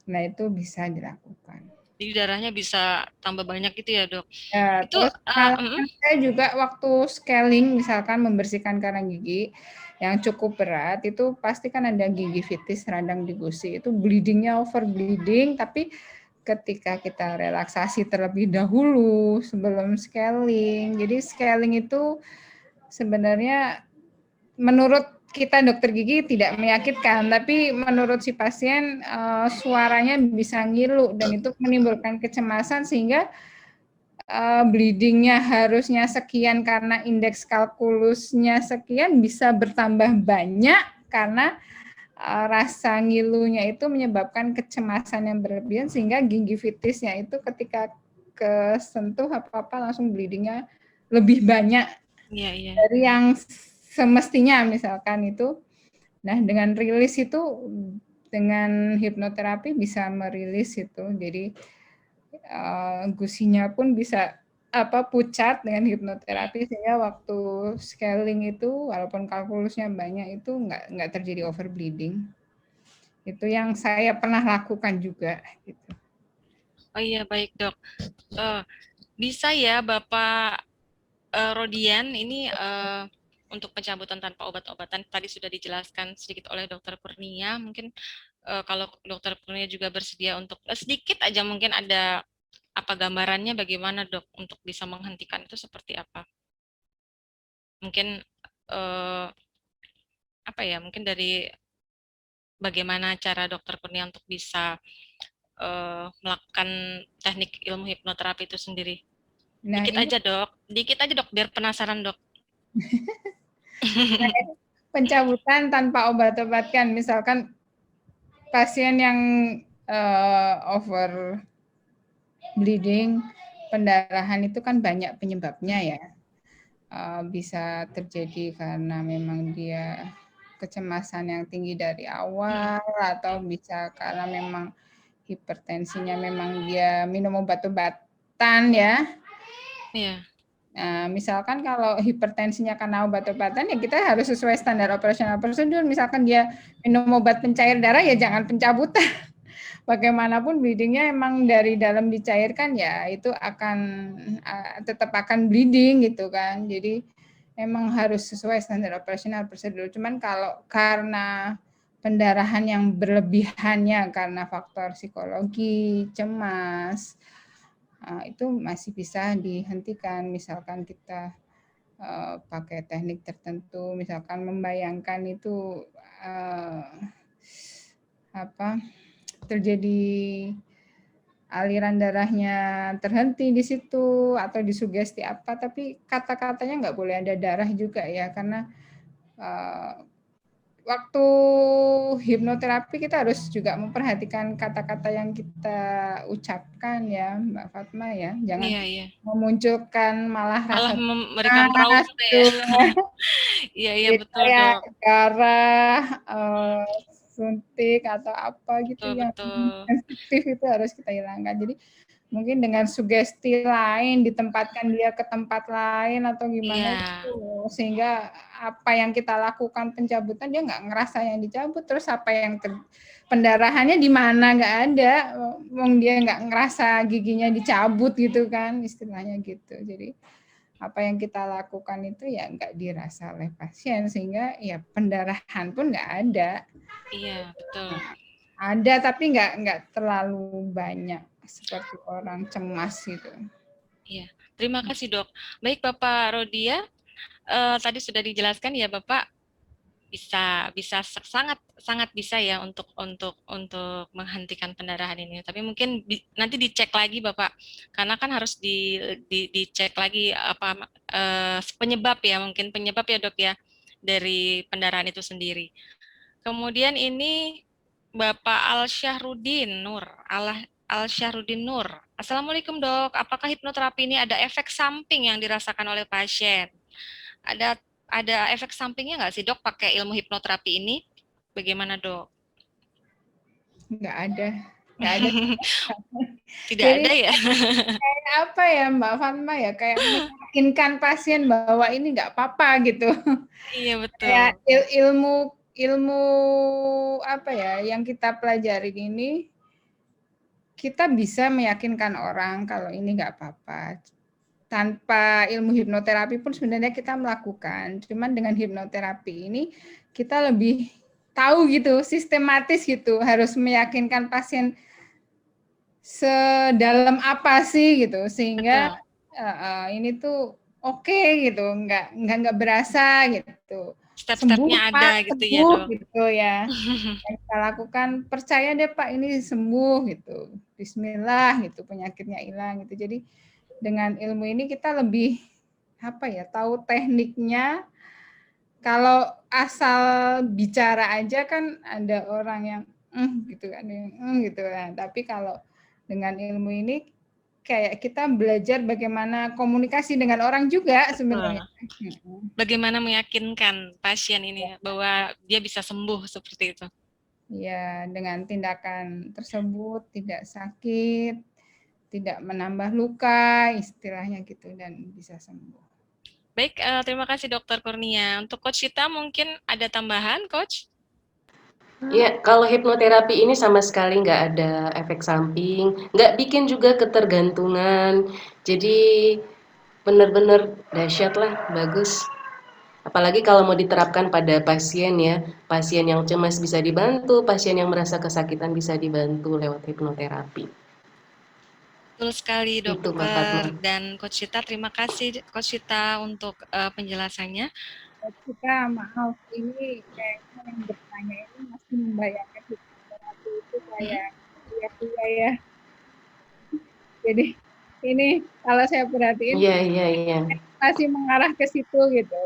Nah, itu bisa dilakukan. Jadi darahnya bisa tambah banyak gitu ya dok? Ya, Itu terus saya juga waktu scaling, misalkan membersihkan karang gigi yang cukup berat, itu pasti kan ada gingivitis, radang di gusi, itu bleedingnya over bleeding, tapi ketika kita relaksasi terlebih dahulu sebelum scaling, jadi scaling itu sebenarnya menurut kita dokter gigi tidak menyakitkan, tapi menurut si pasien suaranya bisa ngilu dan itu menimbulkan kecemasan sehingga bleedingnya harusnya sekian karena indeks kalkulusnya sekian bisa bertambah banyak karena rasa ngilunya itu menyebabkan kecemasan yang berlebihan sehingga gingivitisnya itu ketika kesentuh apa-apa langsung bleedingnya lebih banyak dari yang semestinya misalkan itu. Nah, dengan rilis itu, dengan hipnoterapi bisa merilis itu. Jadi gusinya pun bisa pucat dengan hipnoterapi sehingga waktu scaling itu walaupun kalkulusnya banyak itu nggak terjadi overbleeding. Itu yang saya pernah lakukan juga. Gitu. Oh iya, baik dok. Bisa ya Bapak Rodian, ini untuk pencabutan tanpa obat-obatan tadi sudah dijelaskan sedikit oleh Dokter Kurnia. Mungkin kalau Dokter Kurnia juga bersedia untuk sedikit aja mungkin ada apa gambarannya bagaimana dok untuk bisa menghentikan itu seperti apa? Mungkin apa ya? Mungkin dari bagaimana cara Dokter Kurnia untuk bisa melakukan teknik ilmu hipnoterapi itu sendiri. Nah, Dikit aja dok, biar penasaran dok. pencabutan tanpa obat-obatan, misalkan pasien yang over bleeding, pendarahan itu kan banyak penyebabnya ya. Bisa terjadi karena memang dia kecemasan yang tinggi dari awal, atau bisa karena memang hipertensinya memang dia minum obat-obatan ya. Iya. Nah, misalkan kalau hipertensinya karena obat-obatan ya kita harus sesuai standar operasional prosedur. Misalkan dia minum obat pencair darah ya jangan pencabutan. Bagaimanapun bleedingnya emang dari dalam dicairkan ya itu akan tetap akan bleeding gitu kan. Jadi emang harus sesuai standar operasional prosedur. Cuman kalau karena pendarahan yang berlebihannya karena faktor psikologi, cemas, itu masih bisa dihentikan. Misalkan kita pakai teknik tertentu, misalkan membayangkan itu terjadi aliran darahnya terhenti di situ atau disugesti apa, tapi kata-katanya nggak boleh ada darah juga ya, karena waktu hipnoterapi kita harus juga memperhatikan kata-kata yang kita ucapkan ya, Mbak Fatma ya, jangan memunculkan malah rasa memberikan trauma ya. Iya betul kayak dok. darah, suntik atau apa gitu betul, yang sensitif itu harus kita hilangkan. Jadi mungkin dengan sugesti lain, ditempatkan dia ke tempat lain atau gimana gitu, sehingga apa yang kita lakukan pencabutan dia nggak ngerasa yang dicabut, terus apa yang pendarahannya di mana nggak ada, dia nggak ngerasa giginya dicabut gitu kan, istilahnya gitu. Jadi apa yang kita lakukan itu ya nggak dirasa oleh pasien, sehingga ya pendarahan pun nggak ada. Iya betul. Ada tapi nggak terlalu banyak seperti orang cemas gitu. Iya, terima kasih dok. Baik Bapak Rodia, tadi sudah dijelaskan ya Bapak bisa sangat bisa ya untuk menghentikan pendarahan ini. Tapi mungkin nanti dicek lagi Bapak, karena kan harus dicek lagi apa penyebab ya, mungkin penyebab ya dok ya dari pendarahan itu sendiri. Kemudian ini Bapak Al-Syahrudin Nur. Assalamualaikum dok, apakah hipnoterapi ini ada efek samping yang dirasakan oleh pasien? Ada efek sampingnya nggak sih dok pakai ilmu hipnoterapi ini? Bagaimana dok? Nggak ada. Tidak ada ya? Kayak apa ya Mbak Fatma ya, kayak meyakinkan pasien bahwa ini nggak apa-apa gitu. Iya betul. Kayak ilmu apa ya yang kita pelajari ini, kita bisa meyakinkan orang kalau ini nggak apa-apa. Tanpa ilmu hipnoterapi pun sebenarnya kita melakukan. Cuman dengan hipnoterapi ini kita lebih tahu gitu, sistematis gitu, harus meyakinkan pasien sedalam apa sih gitu, sehingga ini tuh oke gitu, nggak berasa gitu. Step-stepnya ada gitu ya dok. Gitu ya. Yang kita lakukan, percaya deh Pak ini sembuh gitu. Bismillah gitu, penyakitnya hilang gitu. Jadi dengan ilmu ini kita lebih apa ya, tahu tekniknya. Kalau asal bicara aja kan ada orang yang gitu kan, gitu kan. Tapi kalau dengan ilmu ini kayak kita belajar bagaimana komunikasi dengan orang juga sebenarnya. Bagaimana meyakinkan pasien ini bahwa dia bisa sembuh seperti itu. Ya, dengan tindakan tersebut tidak sakit, tidak menambah luka, istilahnya gitu, dan bisa sembuh. Baik, terima kasih Dokter Kurnia. Untuk Coach Sita mungkin ada tambahan, Coach? Ya, kalau hipnoterapi ini sama sekali nggak ada efek samping, nggak bikin juga ketergantungan. Jadi benar-benar dahsyat lah, bagus. Apalagi kalau mau diterapkan pada pasien ya, pasien yang cemas bisa dibantu, pasien yang merasa kesakitan bisa dibantu lewat hipnoterapi. Betul sekali Itu Mbak Fatma. dokter dan Coach Sita, terima kasih Coach Sita untuk penjelasannya. Kita maaf, ini kayaknya yang bertanya ini masih membayangkan hipnoterapi itu kayak pria-pria ya. Jadi ini kalau saya perhatiin Iya, iya, iya. masih mengarah ke situ gitu.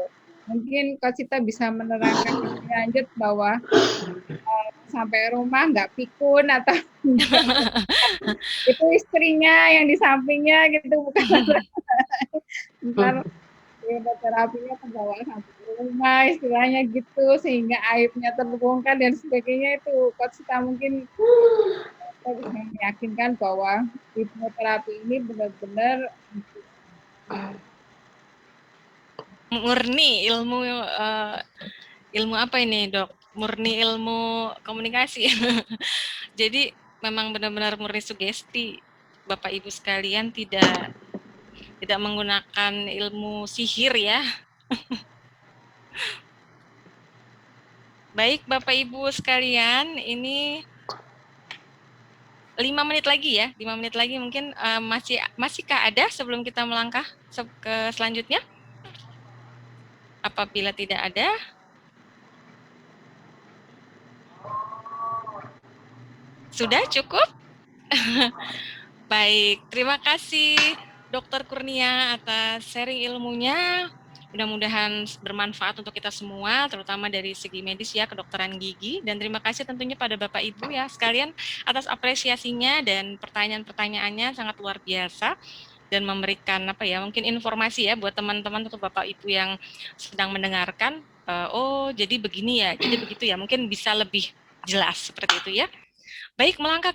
Mungkin Coach Sita bisa menerangkan lebih lanjut bahwa sampai rumah nggak pikun atau itu istrinya yang di sampingnya gitu, bukan ntar terapinya terbawa sampai ke rumah istilahnya gitu, sehingga aibnya terbongkar dan sebagainya. Itu Coach Sita mungkin kita bisa meyakinkan bahwa hipnoterapi ini benar-benar Murni ilmu apa ini dok? Murni ilmu komunikasi. Jadi memang benar-benar murni sugesti. Bapak Ibu sekalian tidak menggunakan ilmu sihir ya. Baik Bapak Ibu sekalian, ini 5 menit lagi ya, 5 menit lagi mungkin masihkah ada sebelum kita melangkah ke selanjutnya? Apabila tidak ada, sudah cukup? Baik, terima kasih Dr. Kurnia atas sharing ilmunya. Mudah-mudahan bermanfaat untuk kita semua, terutama dari segi medis ya, kedokteran gigi. Dan terima kasih tentunya pada Bapak Ibu ya sekalian atas apresiasinya dan pertanyaan-pertanyaannya sangat luar biasa dan memberikan mungkin informasi ya buat teman-teman atau Bapak Ibu yang sedang mendengarkan. Oh, jadi begini ya, jadi begitu ya. Mungkin bisa lebih jelas seperti itu ya. Baik, melangkah